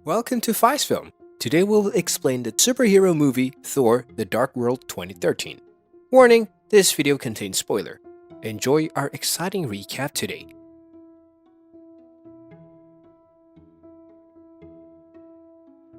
Welcome to FiceFilm. Today we'll explain the superhero movie Thor: The Dark World 2013. Warning, this video contains spoiler. Enjoy our exciting recap today.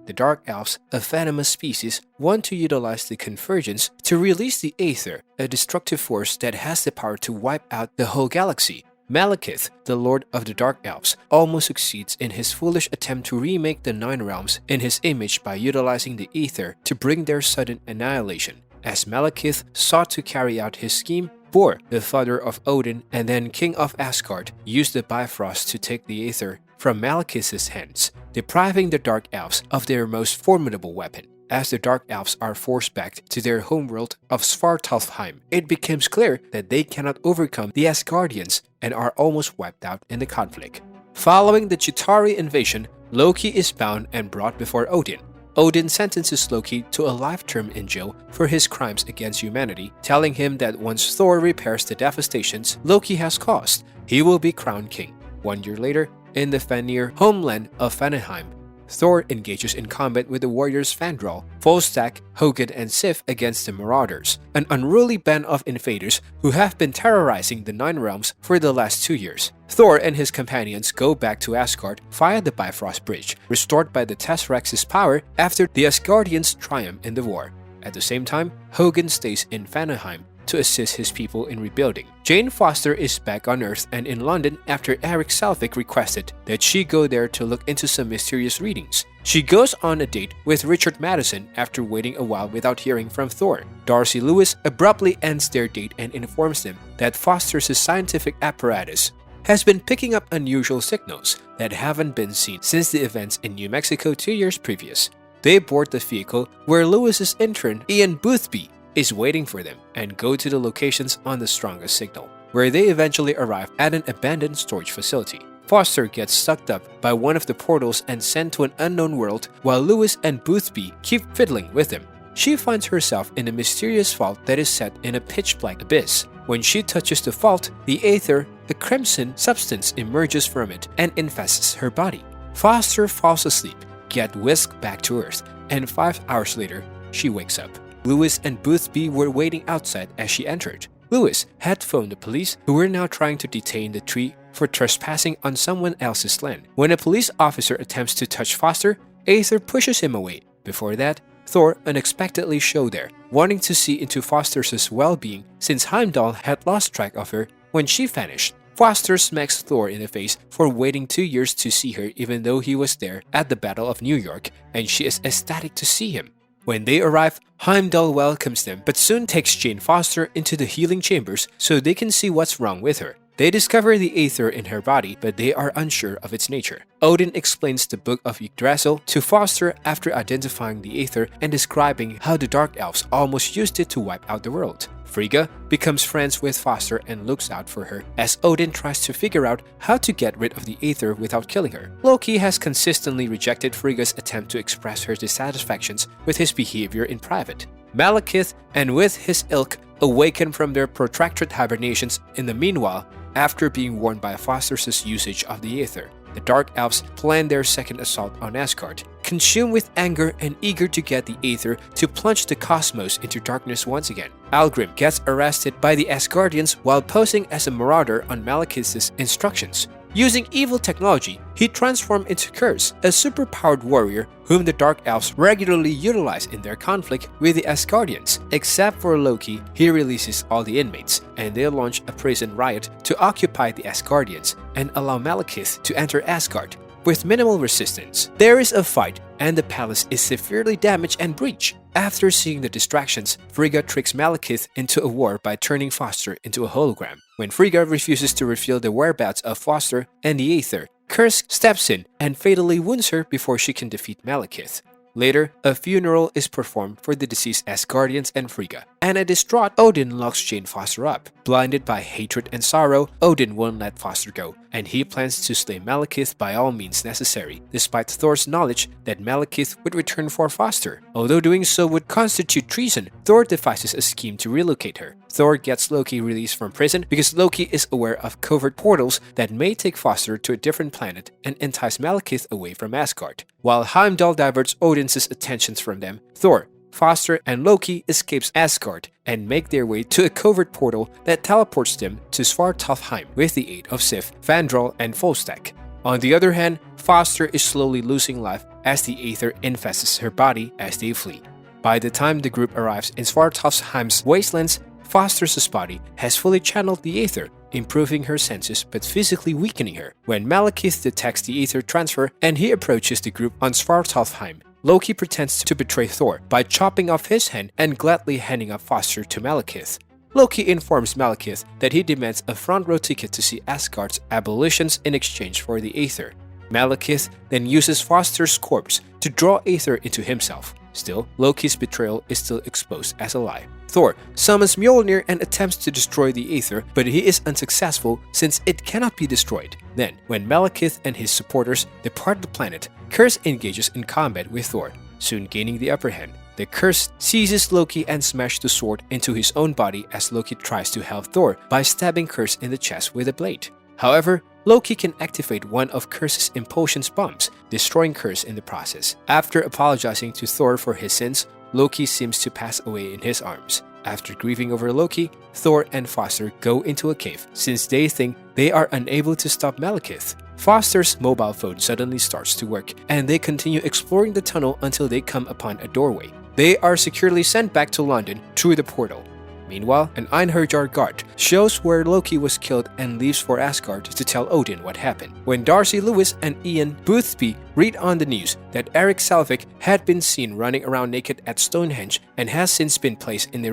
The Dark Elves, a venomous species, want to utilize the convergence to release the Aether, a destructive force that has the power to wipe out the whole galaxy. Malekith, the Lord of the Dark Elves, almost succeeds in his foolish attempt to remake the Nine Realms in his image by utilizing the Aether to bring their sudden annihilation. As Malekith sought to carry out his scheme, Thor, the father of Odin and then king of Asgard, used the Bifrost to take the Aether from Malekith's hands, depriving the Dark Elves of their most formidable weapon. As the Dark Elves are forced back to their homeworld of Svartalfheim, it becomes clear that they cannot overcome the Asgardians and are almost wiped out in the conflict. Following the Chitauri invasion, Loki is bound and brought before Odin. Odin sentences Loki to a life term in jail for his crimes against humanity, telling him that once Thor repairs the devastations Loki has caused, he will be crowned king. 1 year later, in the Vanir homeland of Vanaheim, Thor engages in combat with the warriors Fandral, Volstagg, Hogun, and Sif against the Marauders, an unruly band of invaders who have been terrorizing the Nine Realms for the last 2 years. Thor and his companions go back to Asgard via the Bifrost Bridge, restored by the Tesseract's power after the Asgardians' triumph in the war. At the same time, Hogun stays in Vanaheim to assist his people in rebuilding. Jane Foster is back on Earth and in London after Eric Selvig requested that she go there to look into some mysterious readings. She goes on a date with Richard Madison after waiting a while without hearing from Thor. Darcy Lewis abruptly ends their date and informs them that Foster's scientific apparatus has been picking up unusual signals that haven't been seen since the events in New Mexico 2 years previous. They board the vehicle where Lewis's intern Ian Boothby is waiting for them and go to the locations on the strongest signal, where they eventually arrive at an abandoned storage facility. Foster gets sucked up by one of the portals and sent to an unknown world while Lewis and Boothby keep fiddling with him. She finds herself in a mysterious vault that is set in a pitch-black abyss. When she touches the vault, the Aether, a crimson substance, emerges from it and infests her body. Foster falls asleep, gets whisked back to Earth, and 5 hours later, she wakes up. Lewis and Boothby were waiting outside as she entered. Lewis had phoned the police, who were now trying to detain the tree for trespassing on someone else's land. When a police officer attempts to touch Foster, Aether pushes him away. Before that, Thor unexpectedly showed there, wanting to see into Foster's well-being since Heimdall had lost track of her when she vanished. Foster smacks Thor in the face for waiting 2 years to see her even though he was there at the Battle of New York, and she is ecstatic to see him. When they arrive, Heimdall welcomes them but soon takes Jane Foster into the healing chambers so they can see what's wrong with her. They discover the Aether in her body, but they are unsure of its nature. Odin explains the Book of Yggdrasil to Foster after identifying the Aether and describing how the Dark Elves almost used it to wipe out the world. Frigga becomes friends with Foster and looks out for her as Odin tries to figure out how to get rid of the Aether without killing her. Loki has consistently rejected Frigga's attempt to express her dissatisfactions with his behavior in private. Malekith and with his ilk awaken from their protracted hibernations in the meanwhile after being warned by Foster's usage of the Aether. The Dark Elves plan their second assault on Asgard, consumed with anger and eager to get the Aether to plunge the cosmos into darkness once again. Algrim gets arrested by the Asgardians while posing as a marauder on Malekith's instructions. Using evil technology, he transformed into Curse, a superpowered warrior whom the Dark Elves regularly utilize in their conflict with the Asgardians. Except for Loki, he releases all the inmates, and they launch a prison riot to occupy the Asgardians and allow Malekith to enter Asgard. With minimal resistance, there is a fight and the palace is severely damaged and breached. After seeing the distractions, Frigga tricks Malekith into a war by turning Foster into a hologram. When Frigga refuses to reveal the whereabouts of Foster and the Aether, Kursk steps in and fatally wounds her before she can defeat Malekith. Later, a funeral is performed for the deceased Asgardians and Frigga. and a distraught Odin locks Jane Foster up. Blinded by hatred and sorrow, Odin won't let Foster go, and he plans to slay Malekith by all means necessary, despite Thor's knowledge that Malekith would return for Foster. Although doing so would constitute treason, Thor devises a scheme to relocate her. Thor gets Loki released from prison because Loki is aware of covert portals that may take Foster to a different planet and entice Malekith away from Asgard. While Heimdall diverts Odin's attentions from them, Thor, Foster, and Loki escapes Asgard and make their way to a covert portal that teleports them to Svartalfheim with the aid of Sif, Fandral, and Volstagg. On the other hand, Foster is slowly losing life as the Aether infests her body as they flee. By the time the group arrives in Svartalfheim's wastelands, Foster's body has fully channeled the Aether, improving her senses but physically weakening her. When Malekith detects the Aether transfer and he approaches the group on Svartalfheim, Loki pretends to betray Thor by chopping off his hand and gladly handing up Foster to Malekith. Loki informs Malekith that he demands a front-row ticket to see Asgard's abolitions in exchange for the Aether. Malekith then uses Foster's corpse to draw Aether into himself. Still, Loki's betrayal is still exposed as a lie. Thor summons Mjolnir and attempts to destroy the Aether, but he is unsuccessful since it cannot be destroyed. Then, when Malekith and his supporters depart the planet, Curse engages in combat with Thor, soon gaining the upper hand. The Curse seizes Loki and smashes the sword into his own body as Loki tries to help Thor by stabbing Curse in the chest with a blade. However, Loki can activate one of Curse's impulsion's bombs, destroying Curse in the process. After apologizing to Thor for his sins, Loki seems to pass away in his arms. After grieving over Loki, Thor and Foster go into a cave since they think they are unable to stop Malekith. Foster's mobile phone suddenly starts to work, and they continue exploring the tunnel until they come upon a doorway. They are securely sent back to London through the portal. Meanwhile, an Einherjar guard shows where Loki was killed and leaves for Asgard to tell Odin what happened. When Darcy Lewis and Ian Boothby read on the news that Eric Selvig had been seen running around naked at Stonehenge and has since been placed in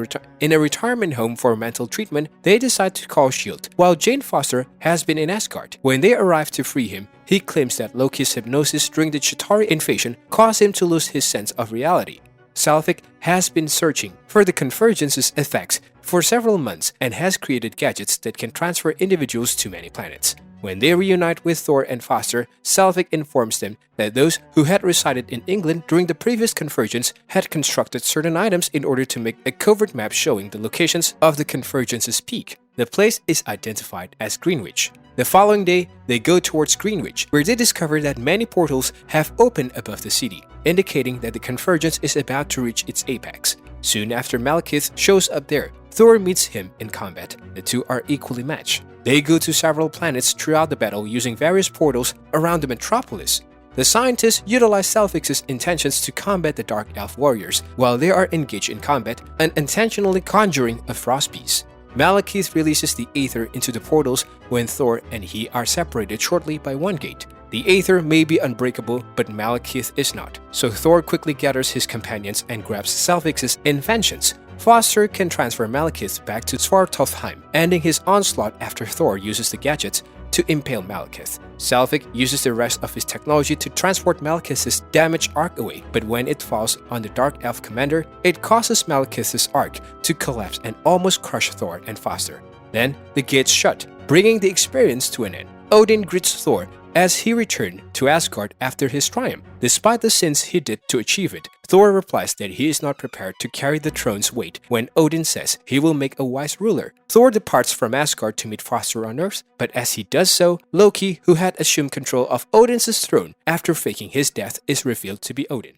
a retirement home for mental treatment, they decide to call S.H.I.E.L.D. while Jane Foster has been in Asgard. When they arrive to free him, he claims that Loki's hypnosis during the Chitauri invasion caused him to lose his sense of reality. Selvig has been searching for the Convergence's effects for several months and has created gadgets that can transfer individuals to many planets. When they reunite with Thor and Foster, Selvig informs them that those who had resided in England during the previous Convergence had constructed certain items in order to make a covert map showing the locations of the Convergence's peak. The place is identified as Greenwich. The following day, they go towards Greenwich, where they discover that many portals have opened above the city, indicating that the Convergence is about to reach its apex. Soon after Malekith shows up there, Thor meets him in combat. The two are equally matched. They go to several planets throughout the battle using various portals around the metropolis. The scientists utilize Selvig's intentions to combat the Dark Elf warriors while they are engaged in combat, unintentionally conjuring a frost beast. Malekith releases the Aether into the portals when Thor and he are separated shortly by one gate. The Aether may be unbreakable, but Malekith is not, so Thor quickly gathers his companions and grabs Selvig's inventions. Foster can transfer Malekith back to Svartalfheim, ending his onslaught after Thor uses the gadgets to impale Malekith. Selvig uses the rest of his technology to transport Malekith's damaged arc away, but when it falls on the Dark Elf commander, it causes Malekith's arc to collapse and almost crush Thor and Foster. Then, the gates shut, bringing the experience to an end. Odin greets Thor as he returned to Asgard after his triumph. Despite the sins he did to achieve it, Thor replies that he is not prepared to carry the throne's weight when Odin says he will make a wise ruler. Thor departs from Asgard to meet Foster on Earth, but as he does so, Loki, who had assumed control of Odin's throne after faking his death, is revealed to be Odin.